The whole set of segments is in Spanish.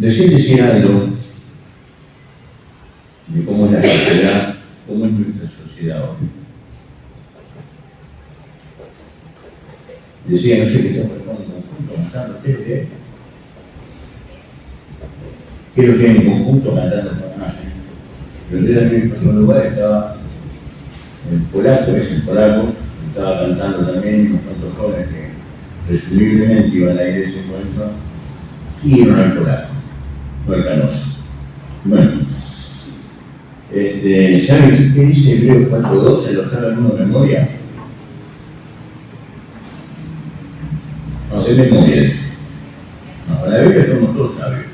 Recién decía algo de cómo es la sociedad, cómo es nuestra sociedad hoy. Decía, no sé qué está pasando en conjunto, cantando ustedes, ¿eh? ¿Qué es lo que hay en conjunto cantando con más? Pero el día de mi pasó un lugar, estaba el polaco, es el polaco, estaba cantando también unos cuantos jóvenes que presumiblemente iban a ir a ese encuentro y iban al polaco, no al canoso. Bueno, ¿saben qué dice Hebreos 4:12? ¿Lo sabe alguno de memoria? No, de memoria. No, la Biblia somos todos sabios.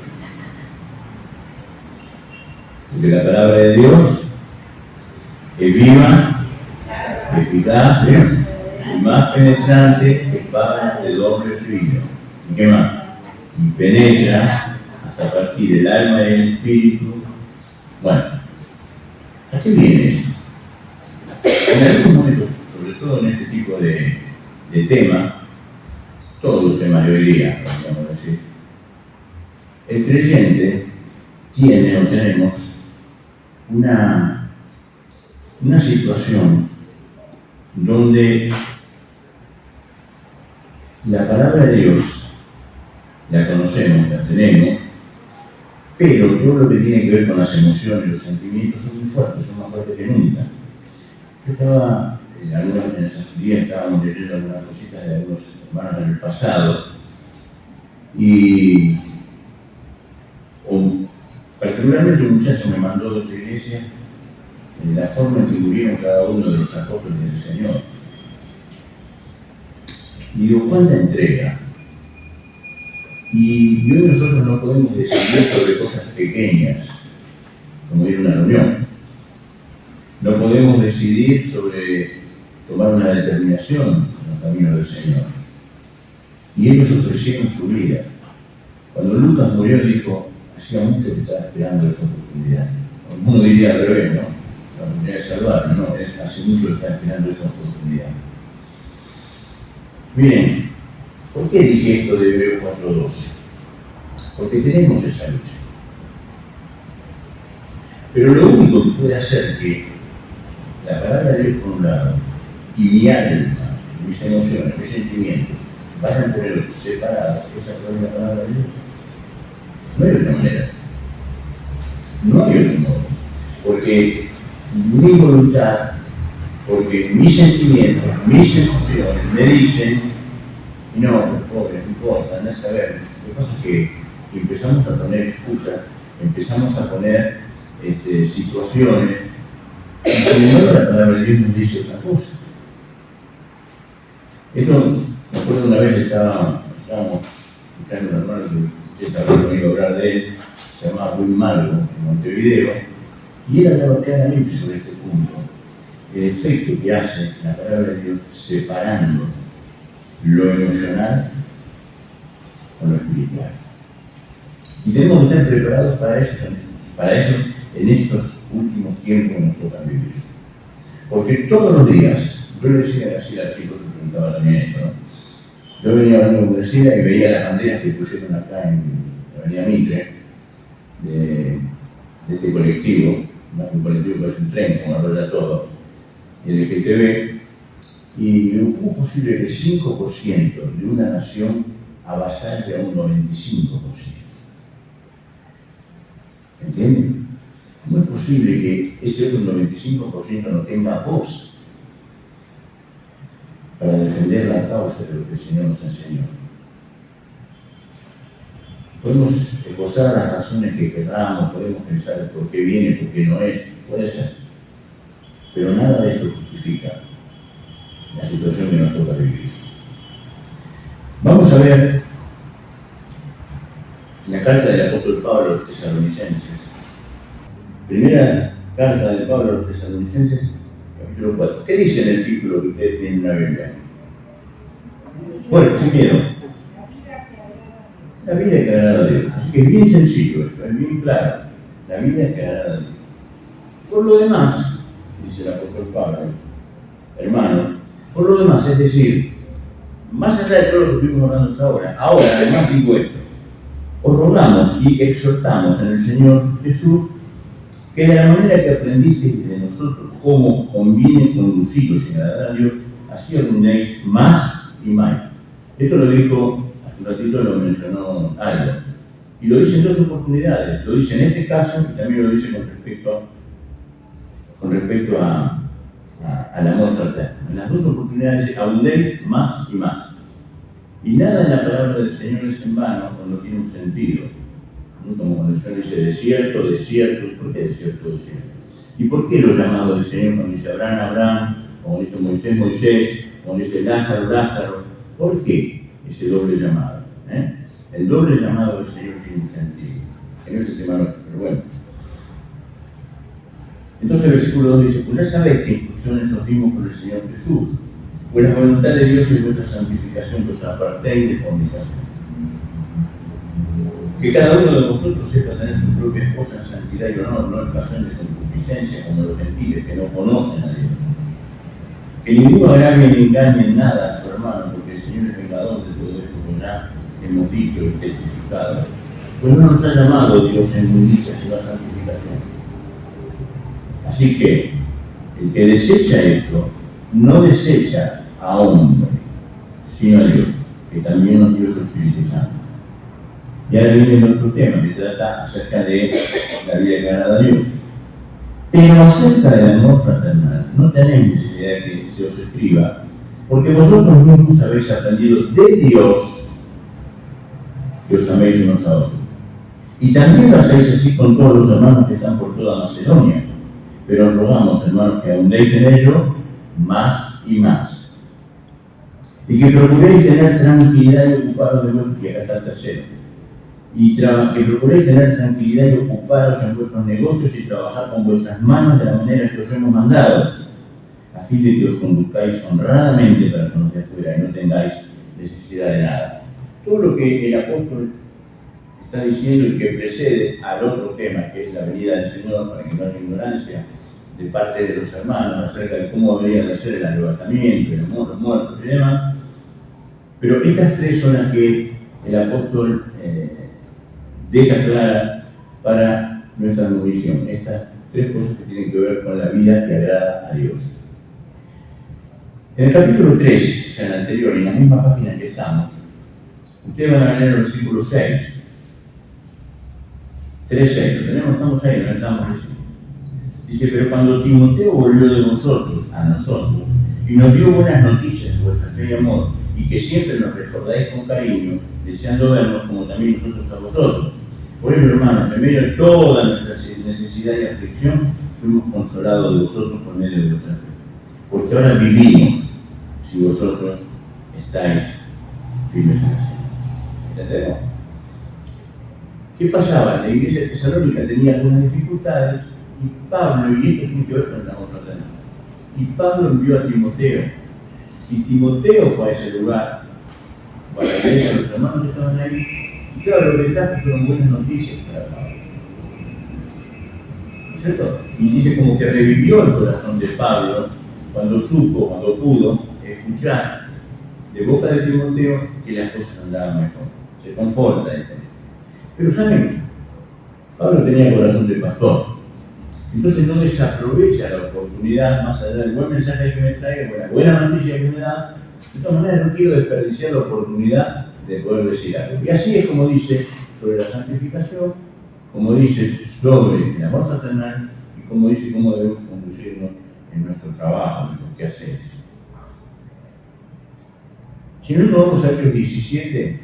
Porque la palabra de Dios es viva, eficaz, y más penetrante que espada de doble filo. ¿Y qué más? Y penetra hasta partir el alma y el espíritu. Bueno, ¿a qué viene esto? En algunos momentos, sobre todo en este tipo de temas, todos los temas de hoy día, podríamos decir, el creyente tiene o tenemos una situación donde la palabra de Dios la conocemos, la tenemos, pero todo lo que tiene que ver con las emociones y los sentimientos son muy fuertes, son más fuertes que nunca. Yo estaba, en esos días estábamos leyendo algunas cositas de algunos hermanos en el pasado, y particularmente un muchacho me mandó de otra iglesia la forma en que murieron cada uno de los apóstoles del Señor. Y digo, ¿cuánta entrega? Y hoy nosotros no podemos decidir sobre cosas pequeñas, como ir a una reunión. No podemos decidir sobre tomar una determinación en los caminos del Señor. Y ellos ofrecieron su vida. Cuando Lucas murió dijo, hacía mucho que estaba esperando esta oportunidad. Uno diría al revés, ¿no? La oportunidad de salvarme, no, hace mucho que está esperando esta oportunidad. Miren, ¿por qué dije esto de Hebreos 4:12? Porque tenemos esa lucha. Pero lo único que puede hacer que la palabra de Dios por un lado y mi alma, mis emociones, mis sentimientos vayan por el otro separados, esa es la palabra de Dios. No hay otra manera. No hay otro modo. Porque mi voluntad, porque mis sentimientos, mis emociones me dicen, no, pobre, no importa, anda a saber. Lo que pasa es que empezamos a poner excusas, empezamos a poner situaciones, y sin embargo la palabra de Dios nos dice otra cosa. Esto, me acuerdo una vez estábamos escuchando un hermano que estaba conmigo a hablar de él, se llamaba Will Malvo, en Montevideo, y él hablaba claramente sobre este punto, el efecto que hace la palabra de Dios separando lo emocional con lo espiritual. Y tenemos que estar preparados para eso en estos últimos tiempos que nos toca vivir. Porque todos los días, yo le decía así a los chicos que preguntaban también esto, ¿no? Yo venía a la universidad y veía las banderas que pusieron acá en la Avenida Mitre, de este colectivo, más que un colectivo que es un tren, como habla todo, y el LGTB, y ¿cómo es posible que el 5% de una nación avasalle a un 95%? ¿Entienden? ¿Cómo es posible que ese otro 95% no tenga voz para defender la causa de lo que el Señor nos enseñó? Podemos esbozar las razones que queramos, podemos pensar por qué viene, por qué no es, puede ser. Pero nada de esto justifica la situación que nos toca vivir. Vamos a ver la carta del apóstol Pablo a los tesalonicenses. Primera carta de Pablo a los tesalonicenses, capítulo 4. ¿Qué dice en el título que ustedes tienen en la Biblia? Bueno, sin miedo. La vida que agrada a Dios. Así que es bien sencillo esto, es bien claro. La vida que agrada a Dios. Por lo demás, dice el apóstol Pablo, hermano, por lo demás, es decir, más allá de todo lo que estuvimos hablando hasta ahora, además digo esto, Os rogamos y exhortamos en el Señor Jesús que de la manera que aprendisteis de nosotros cómo conviene conduciros sin agradar a Dios, así abundéis más y más. Esto lo dijo, hace un ratito lo mencionó Aldo, y lo dice en dos oportunidades, lo dice en este caso y también lo dice con respecto al amor fraterno. En las dos oportunidades dice, abundéis más y más. Y nada en la palabra del Señor es en vano cuando tiene un sentido. Como cuando el Señor dice desierto, desierto, ¿por qué desierto, desierto? ¿Y por qué lo llamado del Señor cuando dice Abraham, Abraham, cuando dice Moisés, Moisés, cuando dice Lázaro, Lázaro? ¿Por qué ese doble llamado? El doble llamado del Señor tiene un sentido, que no es el tema nuestro, pero bueno. Entonces el versículo 2 dice, pues ya sabéis qué instrucciones os dimos por el Señor Jesús, pues la voluntad de Dios es vuestra santificación, que os apartéis de fornicación. Que cada uno de vosotros sepa tener su propia esposa en santidad y honor, no en pasión de concupiscencia como los gentiles que no conocen a Dios. Que ninguno agravie ni engañe en nada a su hermano, porque el Señor es vengador de todo esto, como ya hemos dicho y testificado. Pues no nos ha llamado Dios en inmundicia, sino a santificación. Así que el que desecha esto, no desecha a hombre, sino a Dios, que también nos dio su Espíritu Santo. Y ahora viene otro tema que trata acerca de la vida que agrada a Dios. Pero acerca del amor fraternal, no tenéis necesidad de que se os escriba, porque vosotros mismos habéis aprendido de Dios que os améis unos a otros. Y también lo hacéis así con todos los hermanos que están por toda Macedonia. Pero os rogamos, hermanos, que abundéis en ello más y más. Y que procuréis tener tranquilidad y ocuparos de vuestro, y acá está el tercero. Y que procuréis tener tranquilidad y ocuparos en vuestros negocios y trabajar con vuestras manos de la manera que os hemos mandado, a fin de que os conduzcáis honradamente para con los de afuera y no tengáis necesidad de nada. Todo lo que el apóstol está diciendo y que precede al otro tema, que es la venida del Señor, para que no haya ignorancia de parte de los hermanos acerca de cómo debería de ser el arrebatamiento, el amor, los muertos y demás. Pero estas tres son las que el apóstol deja clara para nuestra admonición. Estas tres cosas que tienen que ver con la vida que agrada a Dios. En el capítulo 3, o sea, en el anterior, en la misma página en que estamos, ustedes van a leer el versículo 6. 3:6, lo tenemos, estamos ahí, no estamos diciendo. Dice, pero cuando Timoteo volvió de vosotros a nosotros y nos dio buenas noticias de vuestra fe y amor, y que siempre nos recordáis con cariño, deseando vernos como también nosotros a vosotros. Por ello, hermanos, en medio de toda nuestra necesidad y aflicción, fuimos consolados de vosotros por medio de vuestra fe. Porque ahora vivimos si vosotros estáis firmes en la fe. ¿Entendemos? ¿Qué pasaba? La iglesia de Tesalónica tenía algunas dificultades y Pablo, y esto tiene que ver con el amor fraternal, y Pablo envió a Timoteo, y Timoteo fue a ese lugar para ver a los hermanos que estaban ahí, y claro, lo que trajo fueron buenas noticias para Pablo. ¿No es cierto? Y dice como que revivió el corazón de Pablo cuando supo, cuando pudo escuchar de boca de Timoteo que las cosas andaban mejor. Se conforta en esto. Pero ¿saben? Pablo tenía corazón de pastor. Entonces no desaprovecha la oportunidad, más allá del buen mensaje que me trae, buena noticia que me da. De todas maneras, no quiero desperdiciar la oportunidad de poder decir algo. Y así es como dice sobre la santificación, como dice sobre el amor fraternal y como dice cómo debemos conducirnos en nuestro trabajo, en nuestros quehaceres. Si no nos vamos a Hechos 17,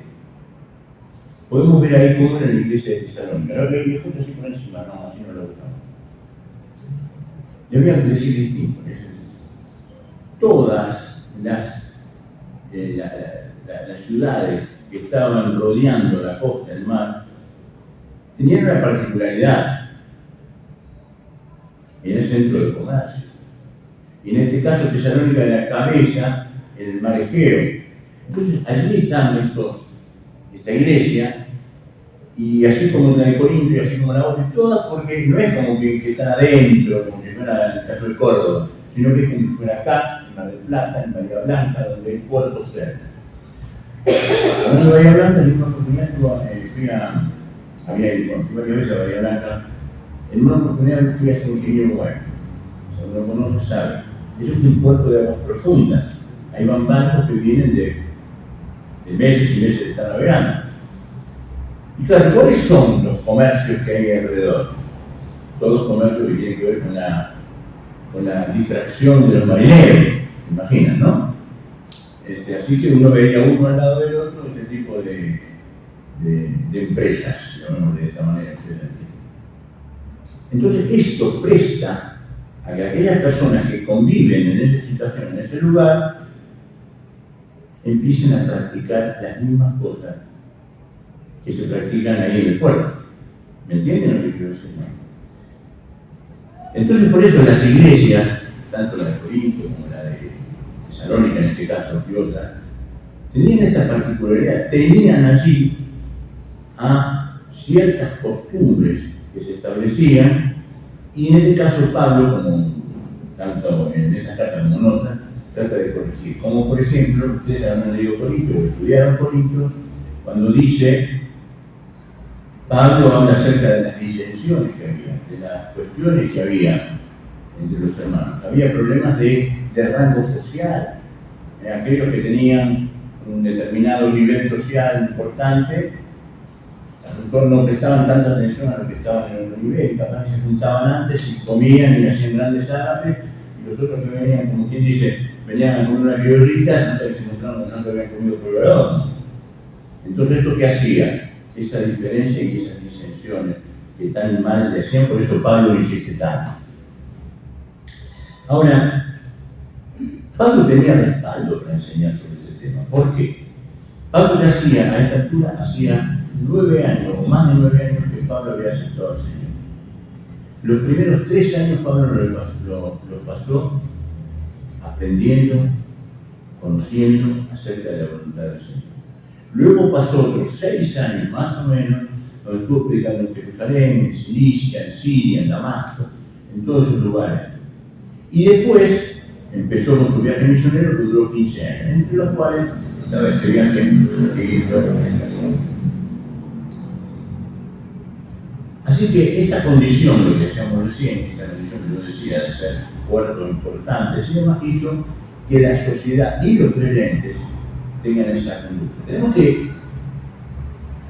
podemos ver ahí cómo era la iglesia de Tesalónica. Ahora que justo así por encima, no, así no lo buscamos. Le voy a decir distinto. Todas las ciudades que estaban rodeando la costa del mar tenían una particularidad. Era el centro de comercio. Y en este caso Tesalónica era cabeza en el mar Egeo. Entonces allí están esta iglesia, y así como la de Corinto y así como la otra, todas, porque no es como que están adentro, como que fuera en el caso de Córdoba, sino que es como si fuera acá, en Mar del Plata, en Bahía Blanca, donde hay puertos cerca. Hablando de Bahía Blanca, en una oportunidad había ido, cuando fui varias veces a Bahía Blanca, en una oportunidad fui a San Ingeniero Bueno. Si uno lo conoce, sabe. Eso es un puerto de aguas profundas. Ahí van barcos que vienen de meses y meses de estar navegando. Y claro, ¿cuáles son los comercios que hay alrededor? Todos comercios que tienen que ver con la distracción de los marineros, ¿se imaginan, no? Así que uno veía uno al lado del otro este tipo de empresas, llamémosle de esta manera. Entonces esto presta a que aquellas personas que conviven en esa situación, en ese lugar, empiecen a practicar las mismas cosas que se practican ahí en el pueblo. ¿Me entienden lo que quiero decir? Entonces, por eso las iglesias, tanto la de Corinto como la de Salónica, en este caso, y otras, tenían esta particularidad, tenían allí a ciertas costumbres que se establecían, y en este caso Pablo, como tanto en estas cartas como en otras, trata de corregir. Como por ejemplo, ustedes habrán leído Corinto o estudiaron Corinto, cuando dice, Pablo habla acerca de las disensiones que había, de las cuestiones que había entre los hermanos. Había problemas de rango social. Aquellos que tenían un determinado nivel social importante, a lo mejor no prestaban tanta atención a los que estaban en otro nivel, capaz que se juntaban antes y comían y hacían grandes ágapes, y los otros que venían, como quien dice, venían con una criollita, hasta que se encontraron que no habían comido por el horno. Entonces, ¿esto qué hacía? Esa diferencia y esas disensiones que tan mal le hacían, por eso Pablo lo insiste tanto. Ahora, Pablo tenía respaldo para enseñar sobre este tema. ¿Por qué? Pablo ya a esta altura, hacía 9 años, o más de 9 años, que Pablo había aceptado al Señor. Los primeros 3 años Pablo los pasó aprendiendo, conociendo acerca de la voluntad del Señor. Luego pasó otros 6 años más o menos, donde estuvo predicando en Jerusalén, en Cilicia, en Siria, en Damasco, en todos esos lugares. Y después empezó con su viaje misionero que duró 15 años, entre los cuales estaba este viaje que hizo en la zona. Así que esta condición, lo que decíamos recién, esta condición que yo decía de ser puerto importante, y demás, hizo que la sociedad y los creyentes tengan esa conducta. Tenemos que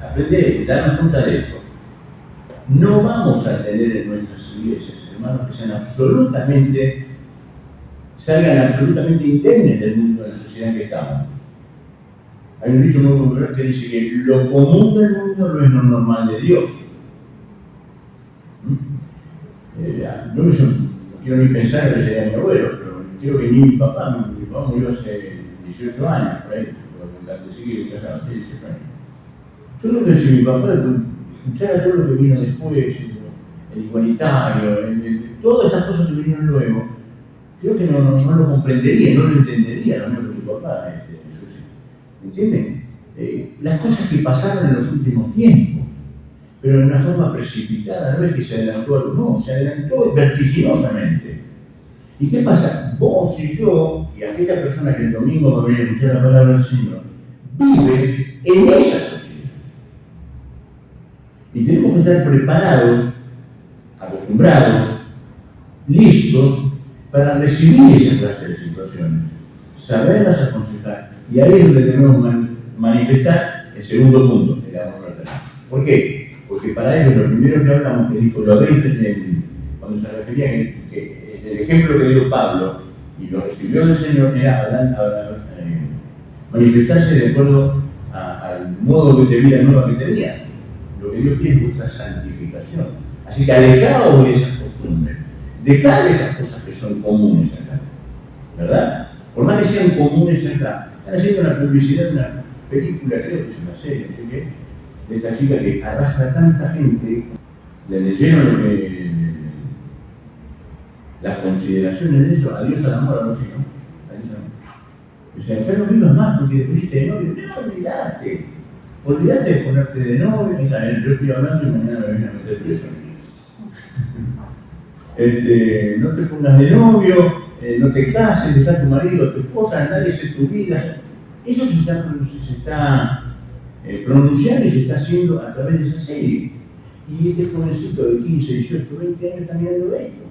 aprender, darnos cuenta de esto. No vamos a tener en nuestras iglesias, hermanos, que salgan absolutamente indemnes del mundo de la sociedad en que estamos. Hay un dicho muy popular que dice que lo común del mundo no es lo normal de Dios. Yo no quiero ni pensar que sería mi abuelo, pero creo que ni mi papá murió hace 18 años, por ahí, sigue casado, hace 18 años. Yo creo que si mi papá escuchara todo lo que vino después, el igualitario, todas esas cosas que vinieron luego, creo que no lo comprendería, no lo entendería, lo mismo que mi papá. ¿Entienden? Las cosas que pasaron en los últimos tiempos, pero de una forma precipitada, no es que se adelantó algo, no, se adelantó vertiginosamente. ¿Y qué pasa? Vos y yo, y aquella persona que el domingo va a venir a escuchar la palabra del Señor, vive en esa sociedad. Y tenemos que estar preparados, acostumbrados, listos para recibir esa clase de situaciones, saberlas aconsejar. Y ahí es donde tenemos que manifestar el segundo punto, el amor fraternal. ¿Por qué? Porque para ellos, lo primero que hablamos, que dijo, lo habéis cuando se refería que el ejemplo que dio Pablo y lo recibió del Señor era manifestarse de acuerdo al modo de vida nueva que tenía. Lo que Dios quiere es vuestra santificación. Así que alejaos de esas costumbres, dejad esas cosas que son comunes acá, ¿verdad? Por más que sean comunes acá, están haciendo una publicidad de una película, creo que es una serie, no sé qué, de esta chica que arrastra a tanta gente, le leyeron las consideraciones de eso, adiós al amor, algo así, ¿no? O sea, ya no vivas más porque fuiste de novio, no, olvidate de ponerte de novio, yo estoy hablando y mañana me vienen a meter preso. No te pongas de novio, no te cases, deja a tu marido, a tu esposa, nadie hace tu vida. Eso se está pronunciando y se está haciendo a través de esa serie. Y este jovencito de 15, 18, 20 años está mirando esto.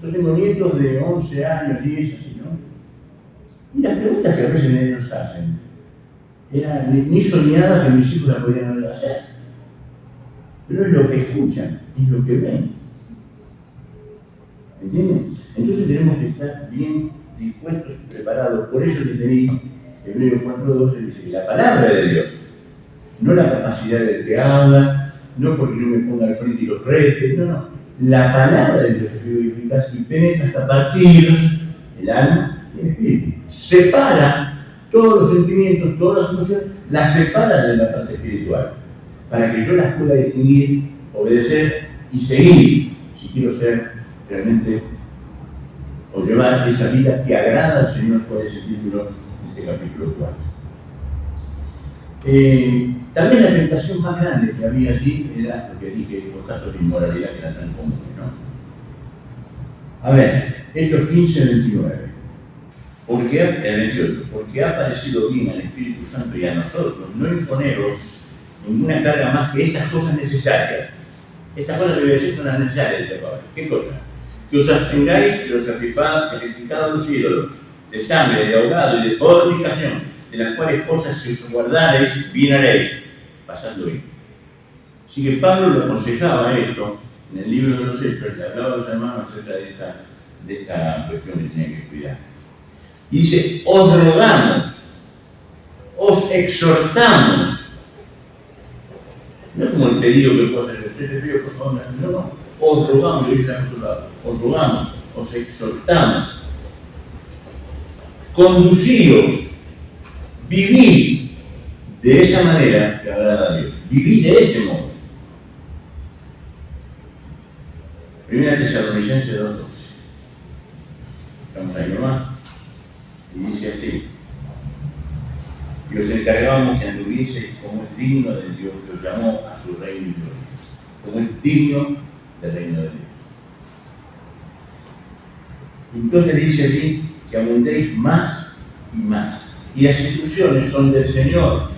Yo tengo nietos de 11 años, 10, así, ¿no? Y las preguntas que a veces ellos hacen, ni soñadas que mis hijos la podían hacer. Pero es lo que escuchan, es lo que ven. ¿Entienden? Entonces tenemos que estar bien dispuestos y preparados. Por eso les leí Hebreos 4:12, dice que la palabra de Dios, no la capacidad del que habla, no porque yo me ponga al frente y los rete, no. La palabra de Dios es viva y eficaz y penetra hasta partir el alma y el espíritu. Separa todos los sentimientos, todas las emociones, las separa de la parte espiritual, para que yo las pueda distinguir, obedecer y seguir, si quiero ser realmente, o llevar esa vida que agrada al Señor, cuál es el título de este capítulo 4. También la tentación más grande que había allí era lo que dije, los casos de inmoralidad que eran tan comunes, ¿no? A ver, Hechos 15:29. El 28. Porque ha parecido bien al Espíritu Santo y a nosotros no imponeros ninguna carga más que estas cosas necesarias. Estas cosas que voy a decir son las necesarias de Pablo. ¿Qué cosas? Que os abstengáis de los sacrificados a los ídolos, de sangre, de ahogado y de fornicación, de las cuales cosas si os guardareis, bien haréis, pasando bien. Así que Pablo lo aconsejaba esto en el libro de los Hechos, le hablaba a los hermanos acerca de esta cuestión que tenían que cuidar. Y dice, os rogamos, os exhortamos. No es como el pedido que puedo hacer, yo te pido por favor, no, os rogamos, dice a nuestro lado, os rogamos, os exhortamos, conducíos, vivid de esa manera que agrada a Dios, vivid de este modo. Primera Tesalonicenses 2:12. Estamos ahí nomás. Y dice así: y os encargábamos que anduvieseis como es digno del Dios que os llamó a su reino y gloria. Como es digno del reino de Dios. Entonces dice allí que abundéis más y más. Y las instrucciones son del Señor.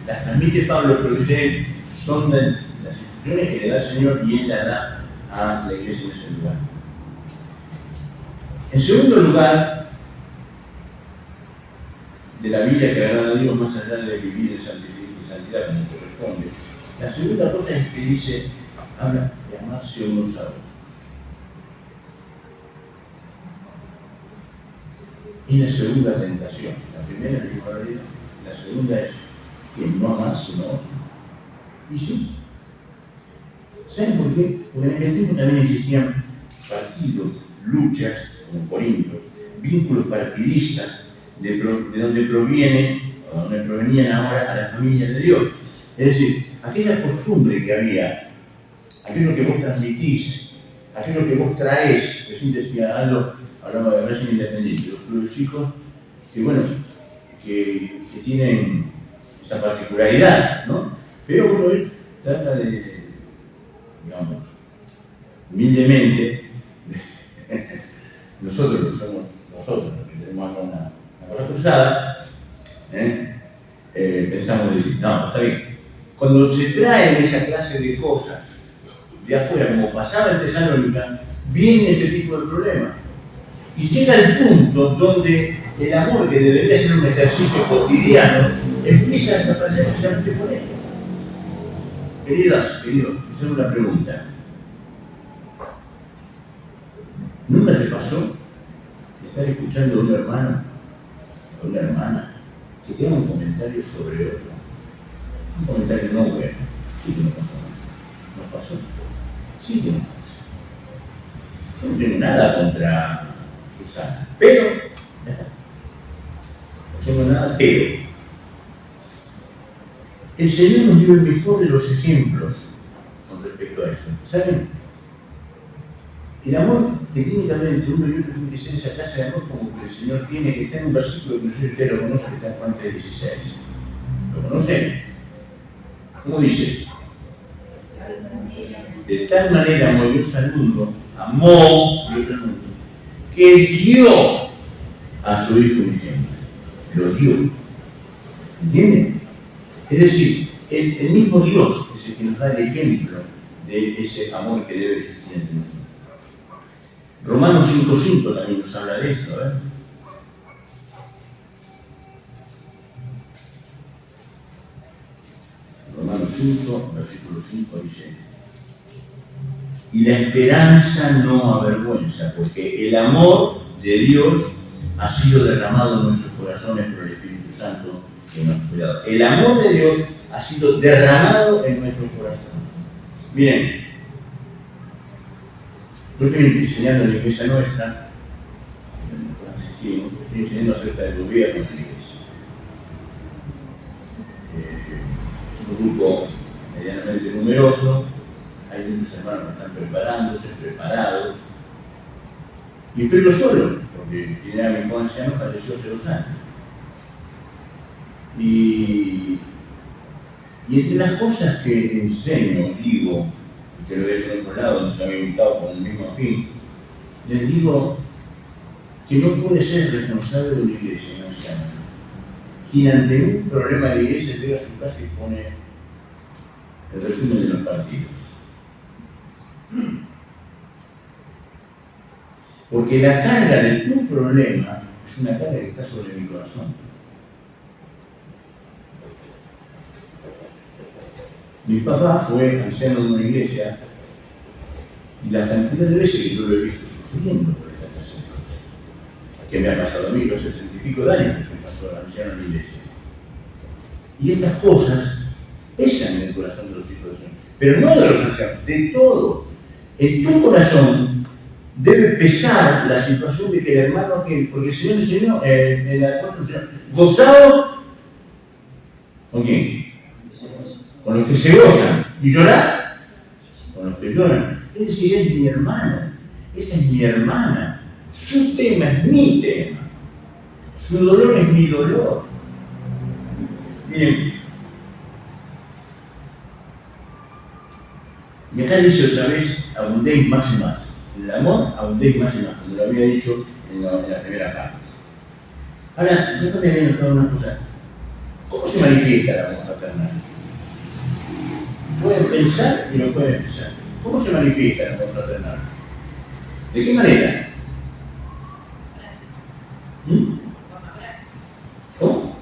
Las transmite Pablo, pero dice, son de las instrucciones que le da el Señor y Él las da a la iglesia en ese lugar. En segundo lugar, de la vida que agrada a Dios más allá de vivir en santidad como corresponde. La segunda cosa es que dice, habla de amarse unos a otros. Es la segunda tentación. La primera es la inmoralidad, la segunda es que no amas sino otro. Y sí. ¿Saben por qué? Porque en aquel tiempo también existían partidos, luchas, como Corinto, vínculos partidistas, de donde provenían ahora a las familias de Dios. Es decir, aquella costumbre que había, aquello que vos transmitís, aquello que vos traés, recién decía algo, hablaba de régimen independiente, los clubes chicos, que bueno, que tienen esa particularidad, ¿no? Pero uno trata de, digamos, humildemente, nosotros que somos nosotros, los que tenemos una cosa cruzada, pensamos decir, no, está bien. Cuando se traen esa clase de cosas de afuera, como pasaba en Tesalónica, viene ese tipo de problema. Y llega el punto donde el amor, que debería ser un ejercicio cotidiano, empieza a desaparecer precisamente por esto. Queridos, esa es una pregunta. ¿Nunca te pasó estar escuchando a un hermano o una hermana que tenga un comentario sobre otro? Un comentario no bueno. Sí que no pasó. No pasó. Sí que no pasó. Yo no tengo nada contra Susana, pero no tengo nada, pero el Señor nos dio el mejor de los ejemplos con respecto a eso. ¿Saben? El amor que tiene que haber entre uno y otro tiene que ser esa clase de amor como que el Señor tiene, que está en un versículo que no sé si ustedes lo conocen, que está en Juan 3:16. ¿Lo conocen? ¿Cómo dice? De tal manera amó Dios al mundo, que dio a su Hijo unigénito. lo dio. ¿Entienden? Es decir, el mismo Dios es el que nos da el ejemplo de ese amor que debe existir entre nosotros. Romanos 5:5 también nos habla de esto, ¿eh? Romanos 5, versículo 5 dice: y la esperanza no avergüenza, porque el amor de Dios ha sido derramado en nuestros corazones por el Espíritu Santo que nos fue dado. El amor de Dios ha sido derramado en nuestros corazones. Bien, yo estoy enseñando en la iglesia nuestra, estoy enseñando acerca del gobierno de la iglesia. Es un grupo medianamente numeroso, hay muchos hermanos que están preparándose, preparados, y estoy yo solo, porque tiene a mi hijo anciano, falleció hace 2 años. Y entre las cosas que enseño, digo, y que lo he hecho en otro lado, donde se había invitado con el mismo fin, les digo que no puede ser responsable de una iglesia, un anciano, quien ante un problema de la iglesia llega a su casa y pone el resumen de los partidos. Porque la carga de tu problema es una carga que está sobre mi corazón. Mi papá fue anciano de una iglesia y la cantidad de veces que yo lo he visto sufriendo por esta clase de cosas, que me ha pasado a mí, los 70 y pico de años que soy pastor anciano en la iglesia. Y estas cosas pesan en el corazón de los hijos de Dios, pero no de los ancianos, de todos. En tu corazón debe pesar la situación de que el hermano, porque el Señor enseñó en la Constitución, gozado, ¿con quién? Con los que se gozan, y llorar con los que lloran. Es decir, es mi hermano, esa es mi hermana, su tema es mi tema, su dolor es mi dolor. Miren, y acá dice otra vez: abundéis más y más. En el amor, abundéis más y más, como lo había dicho en la primera parte. Ahora, yo también he notado una cosa: ¿cómo se manifiesta el amor fraternal? Pueden pensar y no pueden pensar. ¿Cómo se manifiesta el amor fraternal? ¿De qué manera? ¿Cómo?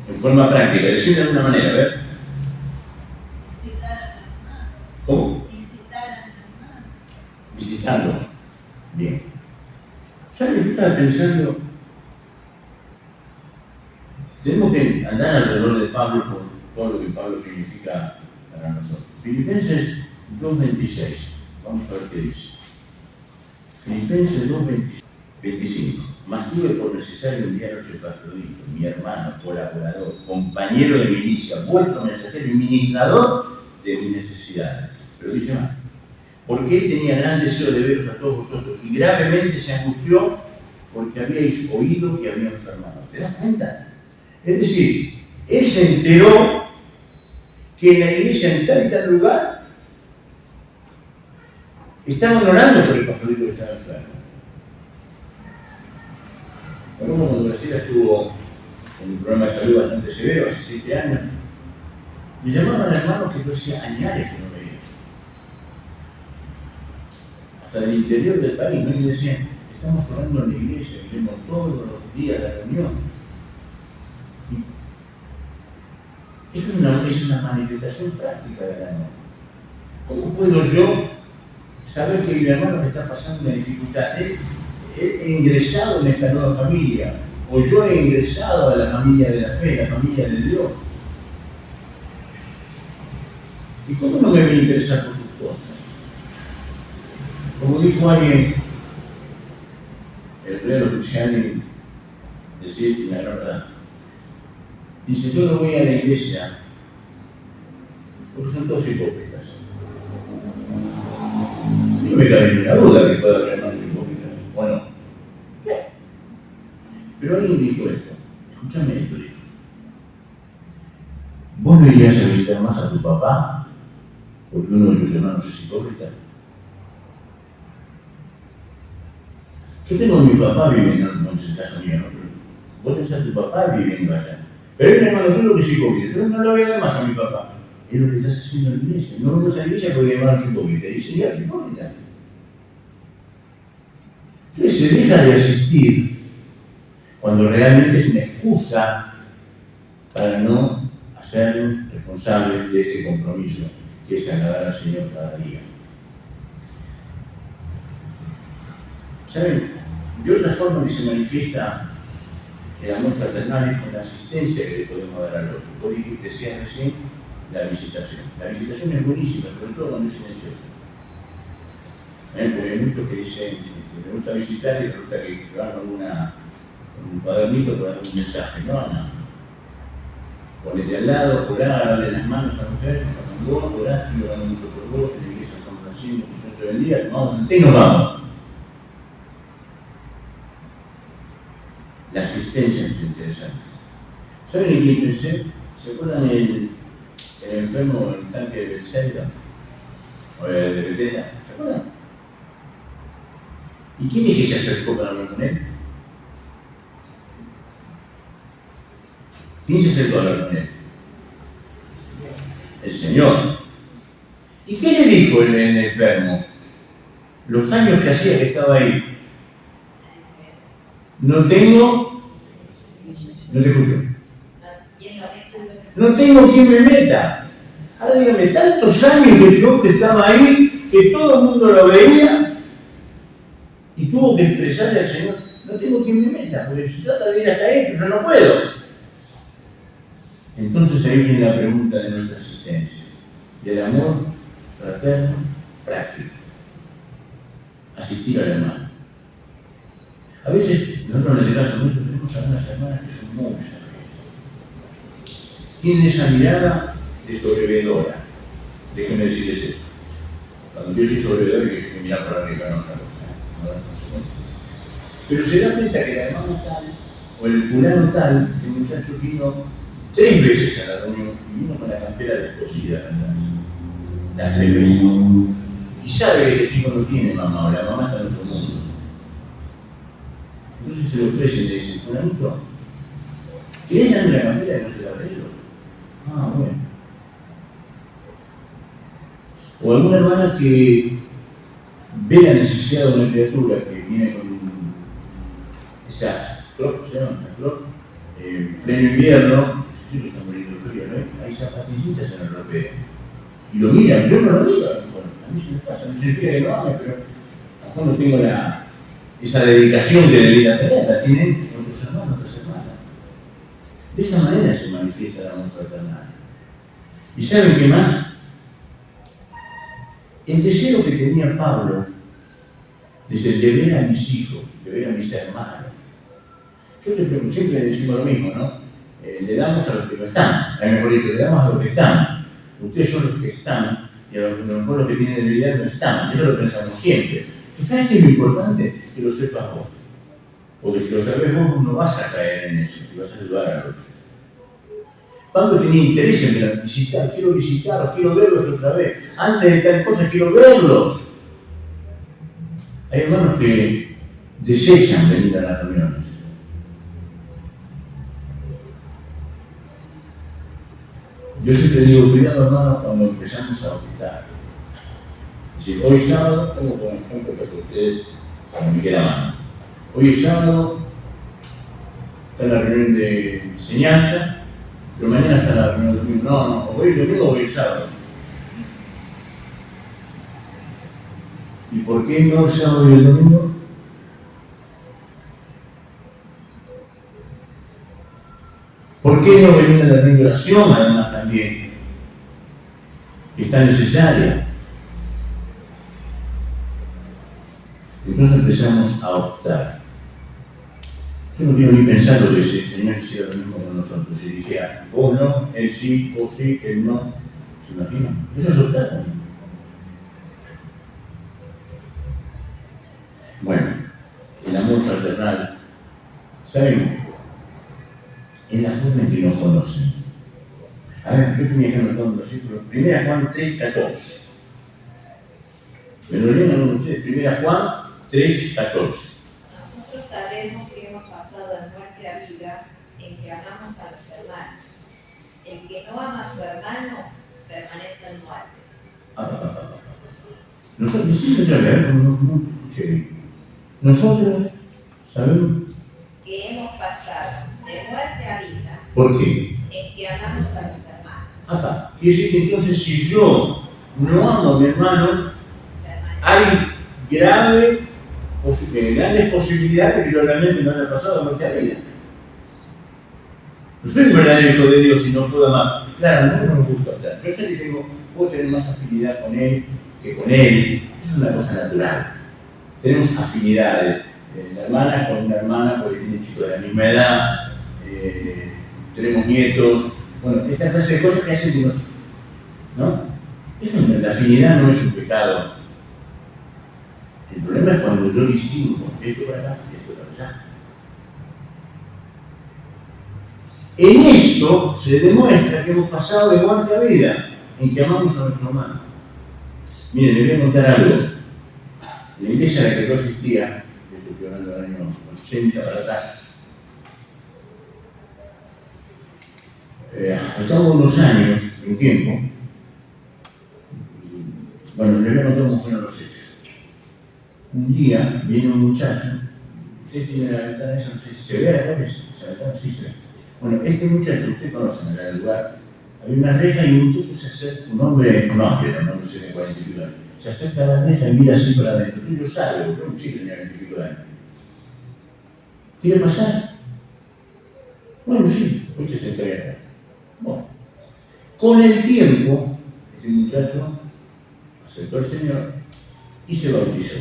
En forma práctica. Decir de alguna manera, a ver. ¿Cómo? Visitando. Bien. ¿Sabes? Yo estaba pensando, tenemos que andar alrededor de Pablo por todo lo que Pablo significa para nosotros. Filipenses 2:26. Vamos a ver qué dice. Filipenses 2:25. Mas tuve por necesario enviaros a Epafrodito, mi hermano, colaborador, compañero de milicia, vuestro mensajero y ministrador de mis necesidades. Pero dice más: porque él tenía gran deseo de veros a todos vosotros y gravemente se angustió porque habíais oído que había enfermado. ¿Te das cuenta? Es decir, él se enteró que en la iglesia, en tal y tal lugar, estaban orando por el Epafrodito que estaba enfermo. Bueno, cuando Graciela estuvo en un programa de salud bastante severo, hace 7 años, me llamaban hermanos que yo hacía años que no veía. Hasta del interior del país, ¿no? Y me decían: estamos orando en la iglesia, vemos todos los días la reunión. Y esto es una manifestación práctica del amor. ¿Cómo puedo yo saber que mi hermano me está pasando una dificultad? He ingresado en esta nueva familia, o yo he ingresado a la familia de la fe, la familia de Dios. ¿Y cómo no me voy a interesar por sus cosas? Como dijo alguien, el rey Luciani, decir la verdad. Dice: yo no voy a la iglesia porque son todos hipócritas. Y no me cabe ninguna duda que pueda haber hermanos hipócritas. Bueno, pero alguien dijo esto: escúchame esto, dijo. ¿Vos no irías a visitar más a tu papá porque uno de tus hermanos es hipócrita? Yo tengo a mi papá, vive, no es el caso mío, ¿no? Vos tenés a tu papá viviendo allá. Pero hay un hermano tuyo que es hipócrita. Pero no lo voy a dar más a mi papá. Es lo que estás haciendo en la iglesia. No vamos a la iglesia porque hermano es hipócrita. Y sería hipócrita. Entonces se deja de asistir cuando realmente es una excusa para no hacernos responsables de ese compromiso que es agradar al Señor cada día. ¿Saben? De otra forma que se manifiesta el amor fraternal es con la asistencia que le podemos dar al otro. Vos decías recién la visitación. La visitación es buenísima, sobre todo cuando es silenciosa. Porque hay muchos que dicen, me gusta visitar y resulta que van con un cuadernito para dar un mensaje. No. Ponete al lado, orá, darle las manos a la mujer, con vos, orá, estoy orando mucho por vos, en la iglesia estamos haciendo, que yo te bendiga, tomamos y nos vamos. La asistencia es interesante. ¿Saben en quién pensé? ¿Se acuerdan el enfermo del tanque de Bethesda? O de Bethesda, ¿se acuerdan? ¿Y quién es que se acercó para hablar con él? ¿Quién se acercó a hablar con él? El Señor. ¿Y qué le dijo el enfermo? Los años que hacía que estaba ahí. No te escucho. No tengo quien me meta. Ahora dígame, tantos años que el hombre estaba ahí, que todo el mundo lo veía, y tuvo que expresarle al Señor, no tengo quien me meta, porque se trata de ir hasta ahí, pero no puedo. Entonces ahí viene la pregunta de nuestra asistencia, del amor fraterno práctico. Asistir al hermano. A veces, nosotros en el caso nuestro tenemos algunas hermanas que son muy sabias. Tienen esa mirada de sobrevedora. Déjenme decirles eso. Cuando yo soy sobrevedor, yo soy que mirar para arriba, no otra cosa. Pero se da cuenta que la hermana tal, o el fulano tal, este muchacho vino 3 veces a la reunión y vino con la campera descosida atrás. Las 3 veces. Y sabe que el chico no tiene mamá, o la mamá está en otro mundo. Entonces se le ofrecen y le dicen, fulanito, ¿querés darme la campera y no te la arreglo? Ah, bueno. O alguna hermana que ve la necesidad de una criatura que viene con esas clocs, pleno invierno, sí que está muriendo de frío, ¿no? Hay zapatillitas en el ropero. Y lo miran, yo no lo miro, a mí se me pasa, no significa que no ame, pero a lo mejor no tengo esa dedicación que debería tener, la tienen otros hermanos, otras hermanas. De esa manera se manifiesta el amor fraternal. ¿Y saben qué más? El deseo que tenía Pablo, desde de ver a mis hijos, de ver a mis hermanos. Yo te pregunto, siempre decimos lo mismo, ¿no? Le damos a los que no están, mejor dicho, le damos a los que están. Ustedes son los que están, y a lo mejor los que tienen debilidad no están. Eso lo pensamos siempre. ¿Sabes qué es lo importante? Que lo sepas vos. Porque si lo sabes vos, no vas a caer en eso, y vas a ayudar a otros. Pablo tenía interés en visitar, quiero visitarlos, quiero verlos otra vez. Antes de tal cosa, quiero verlos. Hay hermanos que desechan venir a las reuniones. Yo siempre digo, cuidado hermano, cuando empezamos a optar. Es decir, hoy sábado, tengo por ejemplo que ustedes, para me queda mano. Hoy es sábado, está la reunión de enseñanza, pero mañana está la reunión de domingo. No, hoy es domingo o hoy es sábado. ¿Y por qué no el sábado y el domingo? ¿Por qué no venir a la migración además también? Que está necesaria. Entonces empezamos a optar. Yo no quiero ni pensar lo que si el Señor hiciera lo mismo con nosotros. Si dijera, vos no, él sí, vos sí, él no. ¿Se imaginan? Eso es optar también. Bueno, el amor fraternal, ¿saben? Es la forma en que nos conocen. A ver, yo tenía que anotar un versículo. 1 Juan 3:14. ¿Me lo leen algunos de ustedes? 1 Juan 3:14. Nosotros sabemos que hemos pasado de muerte a vida El que no ama a su hermano permanece en muerte. Nosotros, sí, señora, no escuché. Nosotros sabemos Que hemos pasado de muerte a vida. por qué. En que amamos a los hermanos. Quiere decir que entonces si yo no amo a mi hermano, hay grandes posibilidades de que yo realmente no haya pasado de muerte a vida. No soy un verdadero hijo de Dios y no puedo amar. Claro, no me gusta hablar. Yo sé que puedo tener más afinidad con él que con él. Eso es una cosa natural. Tenemos afinidades. La hermana con una hermana porque tiene chicos de la misma edad. Tenemos nietos. Bueno, esta clase de cosas que hacen que nos... ¿no? La afinidad no es un pecado. El problema es cuando yo distingo esto para acá y esto para allá. En esto se demuestra que hemos pasado de muerte a vida, en que amamos a nuestro hermano. Miren, les voy a contar algo. En la iglesia a la que yo asistía, estoy hablando del año 80 para atrás, al cabo de unos años, un tiempo, bueno, les voy a contar cómo fueron los hechos. Un día viene un muchacho, usted tiene la ventana esa, no sé si se ve a la cabeza, esa ventana sí se ve. Bueno, este muchacho, usted conoce en el lugar, había una reja y un muchacho se acerca, un hombre, no sé de 40 y pico años, se acerca a la reja y mira así para adentro. Tú lo sabes, porque un chico tenía 20 y pico de años. ¿Quiere pasar? Bueno, sí, pues se entrega. Bueno, con el tiempo, este muchacho aceptó al Señor y se bautizó.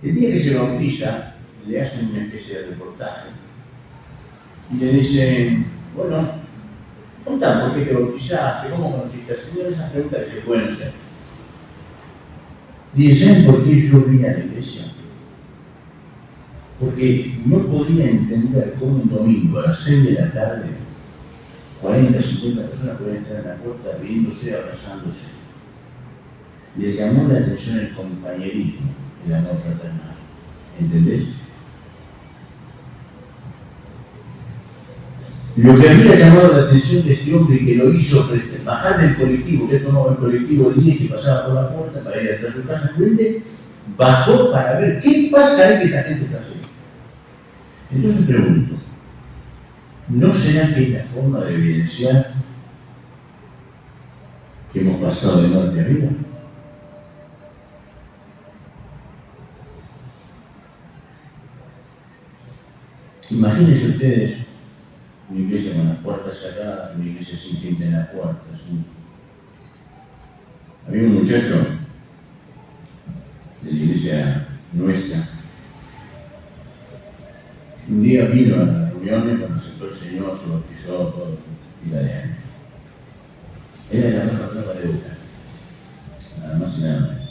El día que se bautiza, le hacen una especie de reportaje y le dicen, bueno, contá por qué te bautizaste, cómo conociste al Señor, esas preguntas que se pueden hacer. Dicen por qué yo vine a la iglesia. Porque no podía entender cómo un domingo a las 6 de la tarde 40, 50 personas pueden estar en la puerta riéndose, abrazándose. Les llamó la atención el compañerismo, el amor fraternal. ¿Entendés? Lo que había llamado la atención de este hombre que lo hizo bajar del colectivo, que tomaba el colectivo el 10 y pasaba por la puerta para ir hasta su casa, bajó para ver qué pasa ahí que esta gente está haciendo. Entonces pregunto, ¿no será que es la forma de evidenciar que hemos pasado de muerte a vida? Imagínense ustedes una iglesia con las puertas cerradas, una iglesia sin gente en las puertas. Había un muchacho de la iglesia nuestra. Un día vino a las reuniones cuando aceptó el Señor, se bautizó, todo, pila de años. Era la nueva prueba de boca, nada más y nada menos.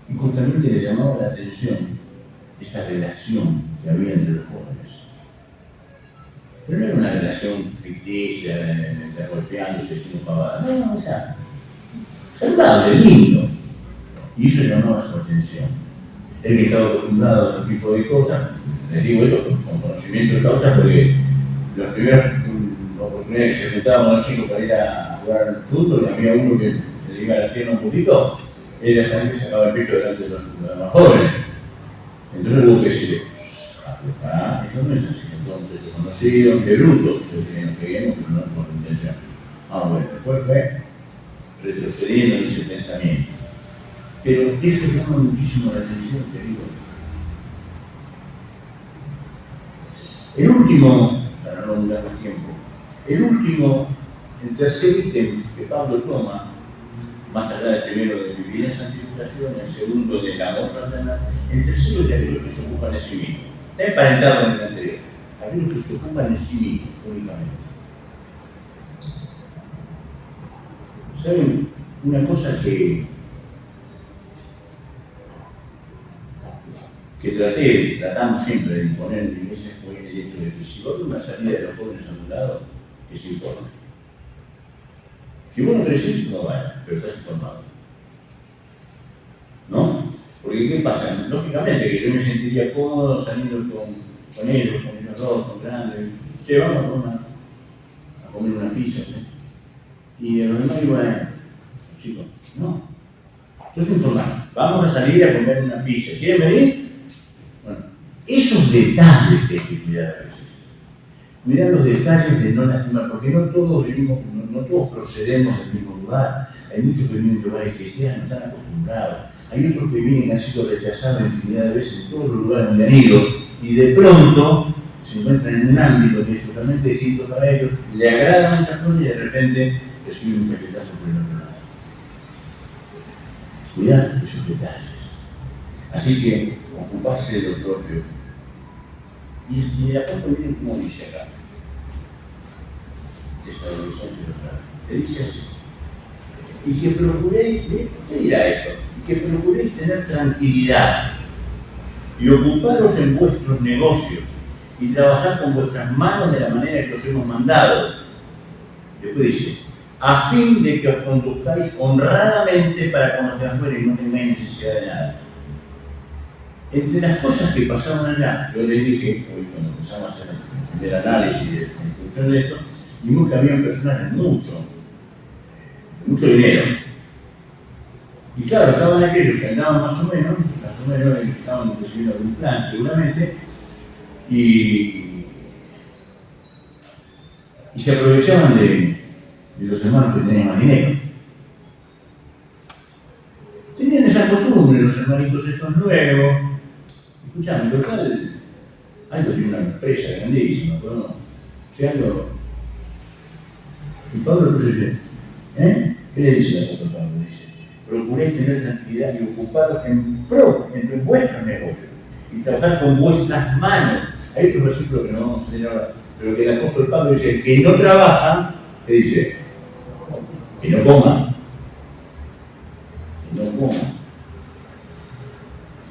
Y justamente le llamaba la atención esa relación que había entre los jóvenes. Pero no era una relación ficticia, de golpeándose, diciendo pavadas. No, o sea, saludable, lindo. Y eso llamaba su atención. Él que estaba acostumbrado a otro tipo de cosas, les digo esto con conocimiento de causa porque las primeras oportunidades que se juntaban los chicos para ir a jugar al fútbol, había uno que se le iba a la pierna un poquito, él se sacaba el pecho delante de los más jóvenes. Entonces hubo que decirle, eso no es así, entonces se conocieron, qué bruto, que nos creíamos que no por intención. Bueno, después fue retrocediendo en ese pensamiento. Pero eso llama muchísimo la atención, querido. El último, para no durar más tiempo, el tercer ítem que Pablo toma, más allá del primero de vivir en santificación, el segundo del amor fraternal, el tercero de aquellos que se ocupan de sí mismos. Está emparentado con el anterior. Aquellos que se ocupan de sí mismos únicamente. ¿Saben? Una cosa que tratamos siempre de imponer en la iglesia fue el hecho de que si va a haber una salida de los jóvenes a un lado, que se informe. Si vos no querés ir, no vaya, pero estás informado. ¿No? Porque ¿qué pasa? Lógicamente que yo me sentiría cómodo saliendo con ellos dos, son grandes. Che, vamos a comer una pizza, ¿sí? Y los demás iban, chicos, no. Entonces informaron, vamos a salir a comer una pizza. ¿Quieren venir? Bueno, esos detalles que hay que cuidar a veces. Cuidar los detalles de no lastimar, porque no todos venimos, no todos procedemos del mismo lugar. Hay muchos que vienen de lugares cristianos, están acostumbrados. Hay otros que vienen, han sido rechazados infinidad de veces en todos los lugares donde han ido, y de pronto se encuentran en un ámbito que es totalmente distinto para ellos, le agradan muchas cosas y de repente reciben un cachetazo por el otro lado. Cuidar esos detalles. Así que ocuparse de lo propio. Y el apóstol viene como dice acá. Le dice así. Y que procuréis, ¿qué dirá esto? Y que procuréis tener tranquilidad y ocuparos en vuestros negocios y trabajar con vuestras manos de la manera que os hemos mandado. Después dice, a fin de que os conduzcáis honradamente para con los de afuera y no tengáis necesidad de nada. Entre las cosas que pasaron allá, yo les dije, hoy cuando empezamos a hacer el primer análisis de la introducción de esto, vimos que había personas de mucho dinero. Y claro, estaban aquellos que andaban más o menos estaban recibiendo algún plan seguramente, y se aprovechaban de los hermanos que tenían más dinero. Tenían esa costumbre los hermanitos estos nuevos. Escuchame, en total, Aldo tiene una empresa grandísima, pero no. Y Pablo lo dice, ¿qué le dice el apóstol Pablo? Dice, procuréis tener tranquilidad y ocuparos en vuestros negocios y trabajar con vuestras manos. Hay otro versículo que no vamos a leer ahora, pero que el apóstol Pablo dice, que no trabaja, ¿qué dice? Que no coma. Que no coma.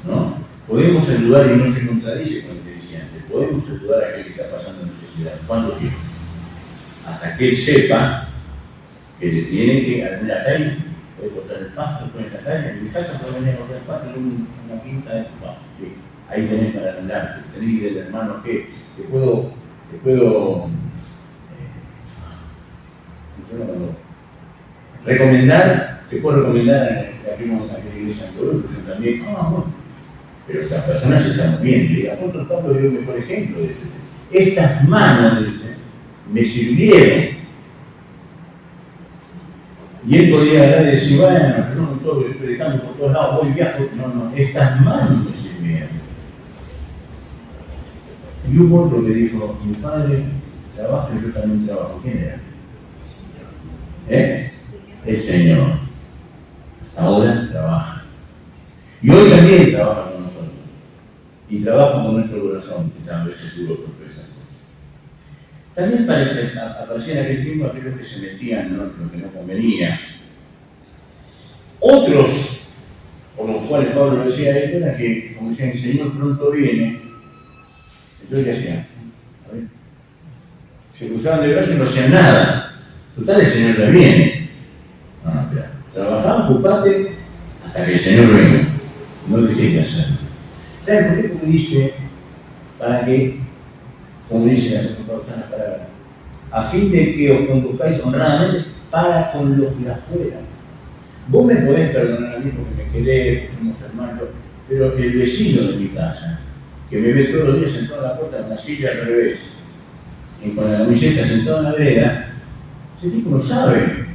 No. Podemos ayudar y no se contradice con lo que decía antes. Podemos ayudar a aquel que está pasando necesidad. ¿Cuánto tiempo? Hasta que él sepa que le tiene que, mira, acá hay, puede cortar el pasto, puede estar acá, en mi casa puede venir a cortar el pasto, tengo una quinta de pasto. Ahí tenés para arreglarte, tenés del hermano que te puedo recomendar, te puedo recomendar a aquella iglesia en Colombia, pero yo también, bueno, pero estas personas se están moviendo, y el apóstol Pablo dio el mejor ejemplo de eso. Estas manos, dice, me sirvieron. Y él podía hablar y decir, bueno, no estoy predicando por todos lados, voy y viajo. No, estas manos me sirvieron. Y hubo otro que dijo, mi padre trabaja y yo también trabajo. ¿Quién era? El Señor. Hasta ahora trabaja. Y hoy también trabaja con nosotros. Y trabaja con nuestro corazón, que tal vez seguro por todas esas cosas. También aparecía en aquel tiempo aquellos que se metían, ¿no?, lo que no convenía. Otros, por los cuales Pablo decía esto, era que, como decían, el Señor pronto viene. Entonces, ¿qué hacían? A ver, se cruzaban de brazos y no hacían nada. Total, el Señor ya viene. No, espera. Trabajá, ocupate hasta que el Señor venga. No dejéis de hacerlo. ¿Saben por qué? Porque dice, para que, como dice la palabra, a fin de que os conduzcáis honradamente para con los de afuera. Vos me podés perdonar a mí porque me querés, somos hermanos, pero el vecino de mi casa, que me ve todos los días sentado en la puerta con la silla al revés, y con la camiseta sentado en la vereda, ese tipo no sabe.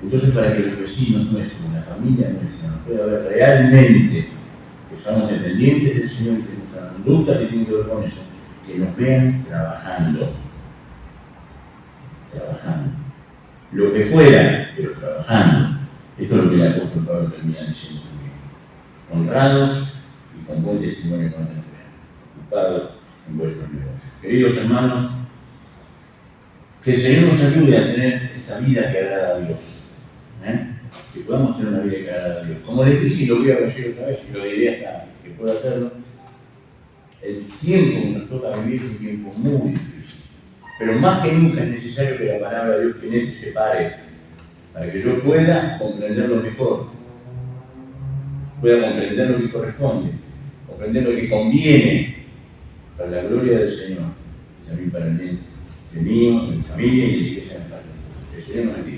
Entonces, para que los vecinos nuestros, la familia nuestra, nos pueda ver realmente que somos dependientes del Señor y que nuestra conducta que tiene que ver con eso, que nos vean trabajando. Lo que fuera, pero trabajando. Esto es lo que el apóstol Pablo termina diciendo también. Honrados y con buen testimonio con la fe, ocupados en vuestros negocios. Queridos hermanos, que el Señor nos ayude a tener esta vida que agrada a Dios. Que podamos tener una vida que agrada a Dios. Como les dije, y lo voy a decir otra vez, y lo diré hasta que pueda hacerlo, el tiempo que nos toca vivir es un tiempo muy difícil. Pero más que nunca es necesario que la palabra de Dios penetre y se pare, para que yo pueda comprenderlo mejor, pueda comprender lo que corresponde, comprender lo que conviene para la gloria del Señor y también para el bien mío, de mi familia y de la iglesia en la que creemos en